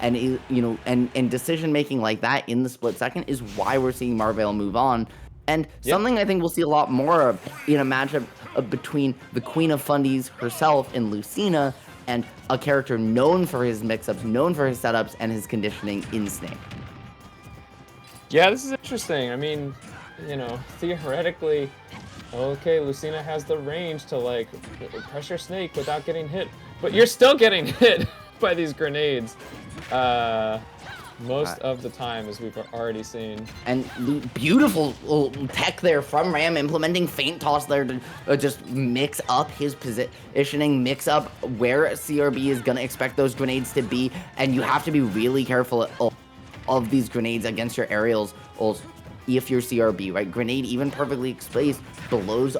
and and decision making like that in the split second is why we're seeing Marvale move on. And something I think we'll see a lot more of in a matchup between the Queen of Fundies herself and Lucina, and a character known for his mix-ups, known for his setups, and his conditioning in Snake. Yeah, this is interesting. I mean, theoretically, okay, Lucina has the range to, like, pressure Snake without getting hit. But you're still getting hit by these grenades. Most of the time, as we've already seen. And beautiful tech there from Ram, implementing Feint Toss there to just mix up his positioning, mix up where CRB is going to expect those grenades to be, and you have to be really careful of these grenades against your aerials if you're CRB, right? Grenade, even perfectly placed, blows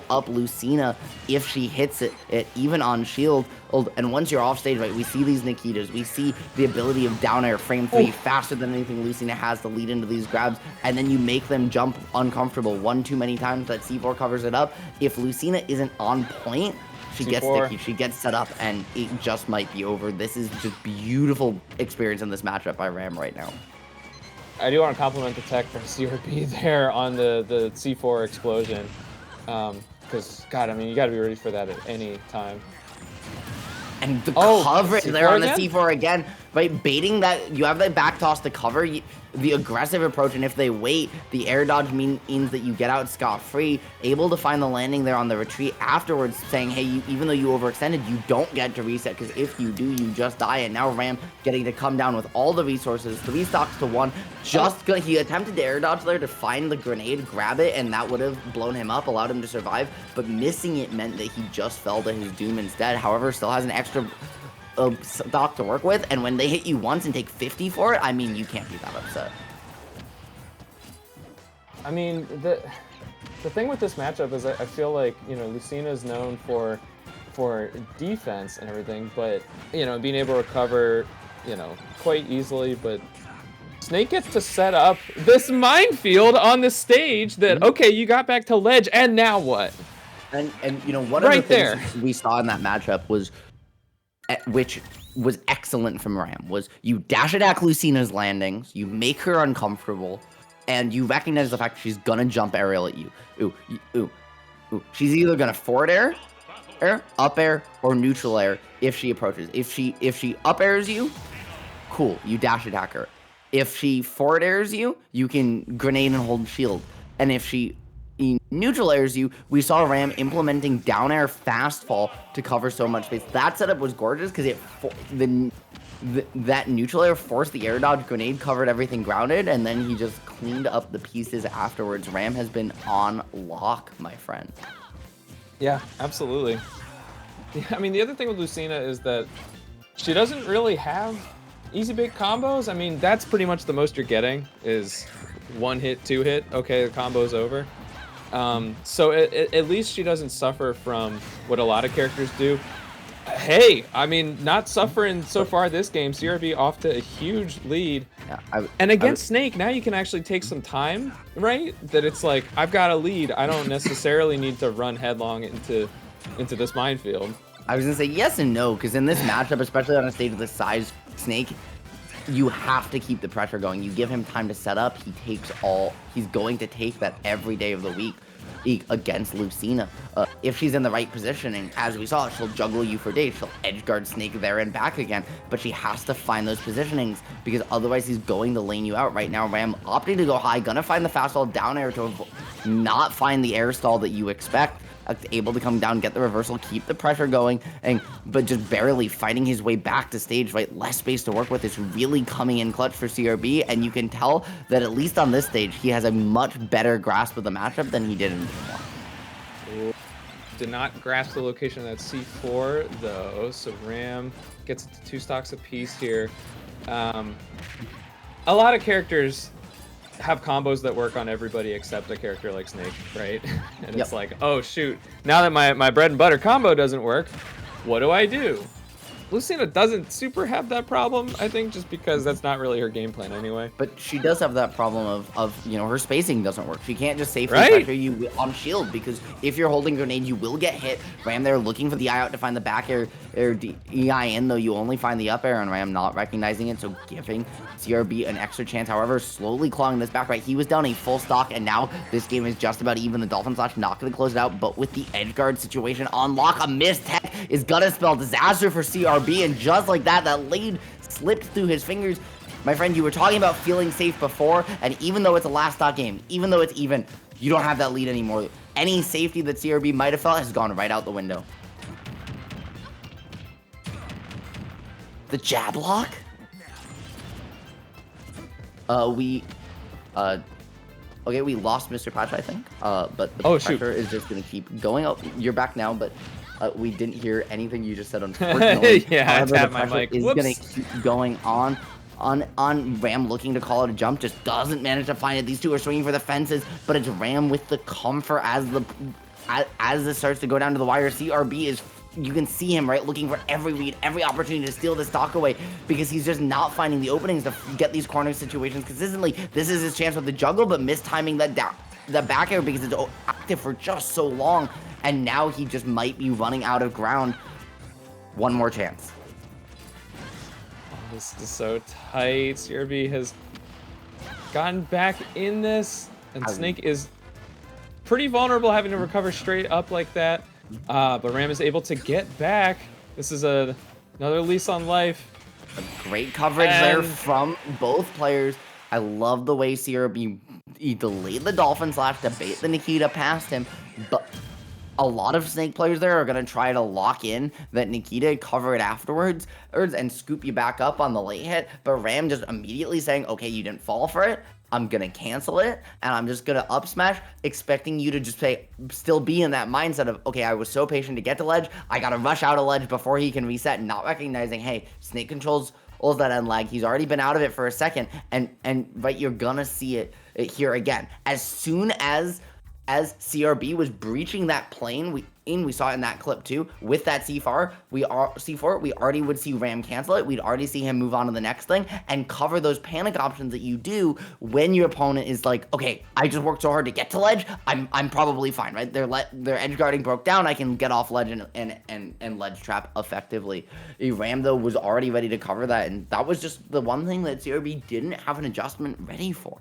up Lucina if she hits it even on shield. And once you're off stage, right, we see these Nikitas, we see the ability of down air frame 3 faster than anything Lucina has to lead into these grabs, and then you make them jump uncomfortable one too many times. That C4 covers it up. If Lucina isn't on point, she gets sticky, she gets set up, and it just might be over. This is just beautiful experience in this matchup by Ram right now. I do want to compliment the tech from CRB there on the C4 explosion. Because, God, I mean, you got to be ready for that at any time. And the coverage there on the again? C4 again, right? Baiting that, you have that back toss to cover the aggressive approach, and if they wait, the air dodge means that you get out scot-free, able to find the landing there on the retreat afterwards, saying, hey, even though you overextended, you don't get to reset, because if you do, you just die. And now Ram getting to come down with all the resources, 3 stocks to 1, he attempted to air dodge there to find the grenade, grab it, and that would have blown him up, allowed him to survive, but missing it meant that he just fell to his doom instead. However, still has an extra stock to work with, and when they hit you once and take 50 for it, I mean, you can't be that upset. I mean, the thing with this matchup is I feel like, Lucina is known for defense and everything, but, being able to recover, quite easily, but Snake gets to set up this minefield on the stage that, okay, you got back to ledge, and now what? And one of the things we saw in that matchup was, which was excellent from Ram, was you dash attack Lucina's landings, you make her uncomfortable, and you recognize the fact she's gonna jump aerial at you. Ooh. She's either gonna forward air, up air, or neutral air if she approaches. If she up airs you, cool, you dash attack her. If she forward airs you, you can grenade and hold shield. And if she neutral airs you, we saw Ram implementing down air fast fall to cover so much space. That setup was gorgeous because that neutral air forced the air dodge, grenade covered everything grounded, and then he just cleaned up the pieces afterwards. Ram has been on lock, my friend. Yeah, absolutely. Yeah, I mean, the other thing with Lucina is that she doesn't really have easy big combos. I mean, that's pretty much the most you're getting is 1 hit, 2 hit. Okay, the combo's over. So at least she doesn't suffer from what a lot of characters do. Hey, I mean, not suffering so far this game. CRB off to a huge lead. Yeah, and against Snake, now you can actually take some time, right? That it's like, I've got a lead. I don't necessarily need to run headlong into this minefield. I was going to say yes and no, because in this matchup, especially on a stage of this size, Snake, you have to keep the pressure going. You give him time to set up. He's going to take that every day of the week against Lucina. If she's in the right positioning, as we saw, she'll juggle you for days. She'll edge guard Snake there and back again, but she has to find those positionings because otherwise he's going to lane you out. Right now, Ram opting to go high, gonna find the fastball down air to not find the air stall that you expect. Able to come down, get the reversal, keep the pressure going, but just barely fighting his way back to stage, right? Less space to work with. Is really coming in clutch for CRB, and you can tell that at least on this stage, he has a much better grasp of the matchup than he did in game 1. Did not grasp the location of that C4, though, so Ram gets it to 2 stocks apiece here. A lot of characters have combos that work on everybody except a character like Snake, right? And it's like, oh shoot, now that my bread and butter combo doesn't work, what do I do? Lucina doesn't super have that problem, I think, just because that's not really her game plan anyway. But she does have that problem of her spacing doesn't work. She can't just safely pressure you on shield, because if you're holding grenade, you will get hit. Ram there looking for the eye out to find the back air, or EIN, though you only find the up air, and Ram not recognizing it, so giving CRB an extra chance. However, slowly clawing this back, right? He was down a full stock, and now this game is just about even. The Dolphin Slash not going to close it out, but with the edge guard situation on lock, a missed tech is going to spell disaster for CRB, and just like that, that lead slipped through his fingers. My friend, you were talking about feeling safe before, and even though it's a last stock game, even though it's even, you don't have that lead anymore. Any safety that CRB might have felt has gone right out the window. The jab lock? Okay, we lost Mr. Patch, I think. But the pressure is just gonna keep going up. You're back now, but we didn't hear anything you just said, unfortunately. Yeah, I tapped my mic. Is gonna keep going on. Ram looking to call it a jump, just doesn't manage to find it. These two are swinging for the fences, but it's Ram with the comfort as this starts to go down to the wire. CRB is, you can see him, right, looking for every read, every opportunity to steal this stock away, because he's just not finding the openings to get these corner situations consistently. This is his chance with the juggle, but mistiming the back air because it's active for just so long, and now he just might be running out of ground. One more chance. This is so tight. CRB has gotten back in this, and Snake is pretty vulnerable having to recover straight up like that. But Ram is able to get back. This is another lease on life. A great coverage there from both players. I love the way CRB delayed the Dolphin Slash to bait the Nikita past him, but a lot of Snake players there are going to try to lock in that Nikita, cover it afterwards, and scoop you back up on the late hit, but Ram just immediately saying, okay, you didn't fall for it, I'm going to cancel it, and I'm just going to up smash, expecting you to just still be in that mindset of, okay, I was so patient to get to ledge, I got to rush out of ledge before he can reset, not recognizing, hey, Snake controls that end lag, he's already been out of it for a second, but you're going to see it here again. As soon as CRB was breaching that plane, we saw it in that clip too, with that C4, we already would see Ram cancel it. We'd already see him move on to the next thing and cover those panic options that you do when your opponent is like, okay, I just worked so hard to get to ledge, I'm probably fine, right? Their edge guarding broke down, I can get off ledge and ledge trap effectively. Ram, though, was already ready to cover that, and that was just the one thing that CRB didn't have an adjustment ready for.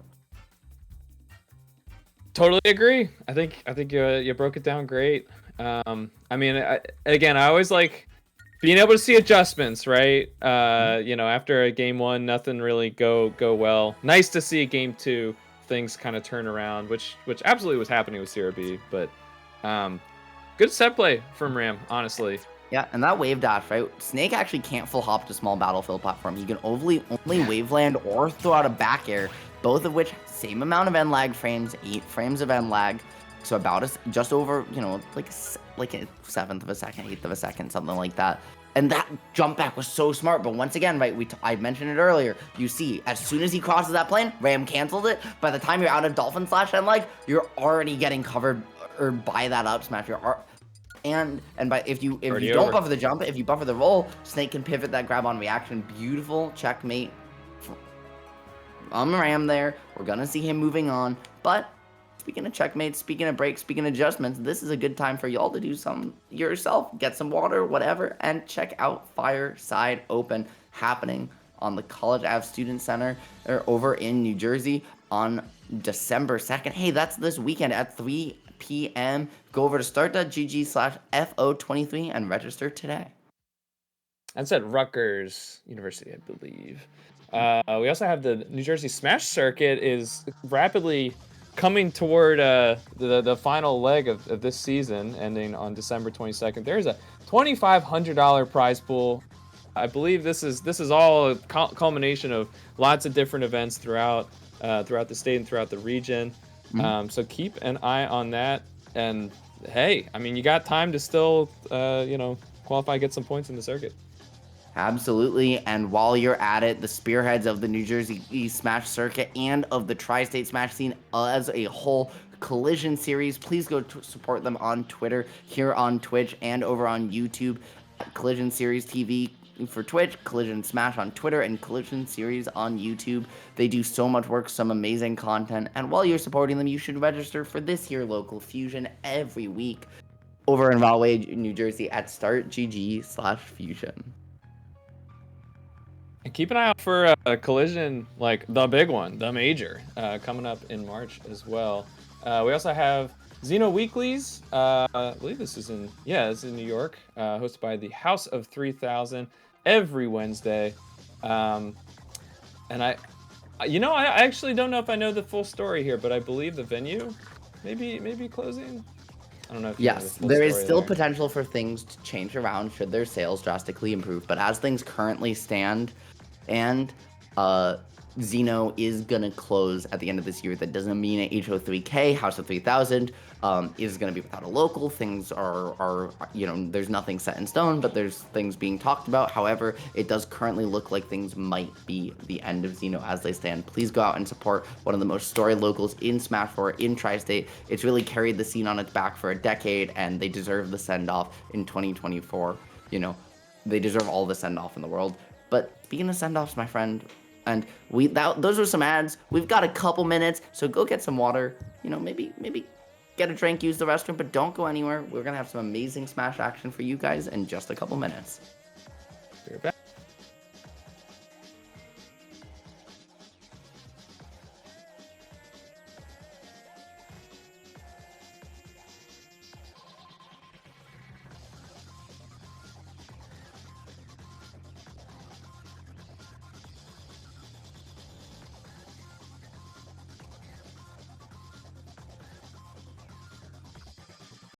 Totally agree. I think you broke it down great. I mean, I always like being able to see adjustments, right? After a game one, nothing really go well. Nice to see game two, things kind of turn around, which absolutely was happening with CRB. But good set play from Ram, honestly. Yeah, and that wave dash, right? Snake actually can't full hop to small battlefield platform. He can only wave land or throw out a back air, both of which same amount of end lag frames, 8 frames of end lag, so about just over, like a 7th of a second, 8th of a second, something like that. And that jump back was so smart, but once again, right, I mentioned it earlier, you see, as soon as he crosses that plane, Ram canceled it. By the time you're out of Dolphin Slash end lag, you're already getting covered by that up smash. If you don't buffer the jump, if you buffer the roll, Snake can pivot that grab on reaction. Beautiful checkmate on Ram there. We're gonna see him moving on. But speaking of checkmates, speaking of breaks, speaking of adjustments, this is a good time for y'all to do some yourself. Get some water, whatever, and check out Fireside Open happening on the College Ave Student Center over in New Jersey on December 2nd. Hey, that's this weekend at 3 p.m. Go over to start.gg/FO23 and register today. That's at Rutgers University, I believe. We also have the New Jersey Smash Circuit is rapidly coming toward the final leg of this season, ending on December 22nd. There's a $2,500 prize pool. I believe this is all a culmination of lots of different events throughout the state and throughout the region. Mm-hmm. So keep an eye on that. And hey, I mean, you got time to still qualify, get some points in the circuit. Absolutely, and while you're at it, the spearheads of the New Jersey East Smash Circuit and of the Tri-State Smash scene as a whole, Collision Series, please go support them on Twitter, here on Twitch, and over on YouTube. Collision Series TV for Twitch, Collision Smash on Twitter, and Collision Series on YouTube. They do so much work, some amazing content, and while you're supporting them, you should register for this here local fusion every week. over in Rahway, New Jersey at startgg/fusion. And keep an eye out for a collision, like the big one, the major, coming up in March as well. We also have Xeno Weeklies. I believe this is it's in New York, hosted by the House of 3000 every Wednesday. And I actually don't know if I know the full story here, but I believe the venue maybe closing. I don't know if you know the Yes, full there is story still there. potential for things to change around should their sales drastically improve, but as things currently stand, and Xeno is gonna close at the end of this year. That doesn't mean at HO3K, House of 3000 is gonna be without a local. Things are there's nothing set in stone, but there's things being talked about. However, it does currently look like things might be the end of Xeno as they stand. Please go out and support one of the most storied locals in Smash 4 in Tri-State. It's really carried the scene on its back for a decade, and they deserve the send-off in 2024. They deserve all the send-off in the world. But speaking of send-offs, my friend, and those are some ads. We've got a couple minutes, so go get some water. Maybe get a drink, use the restroom, but don't go anywhere. We're gonna have some amazing Smash action for you guys in just a couple minutes.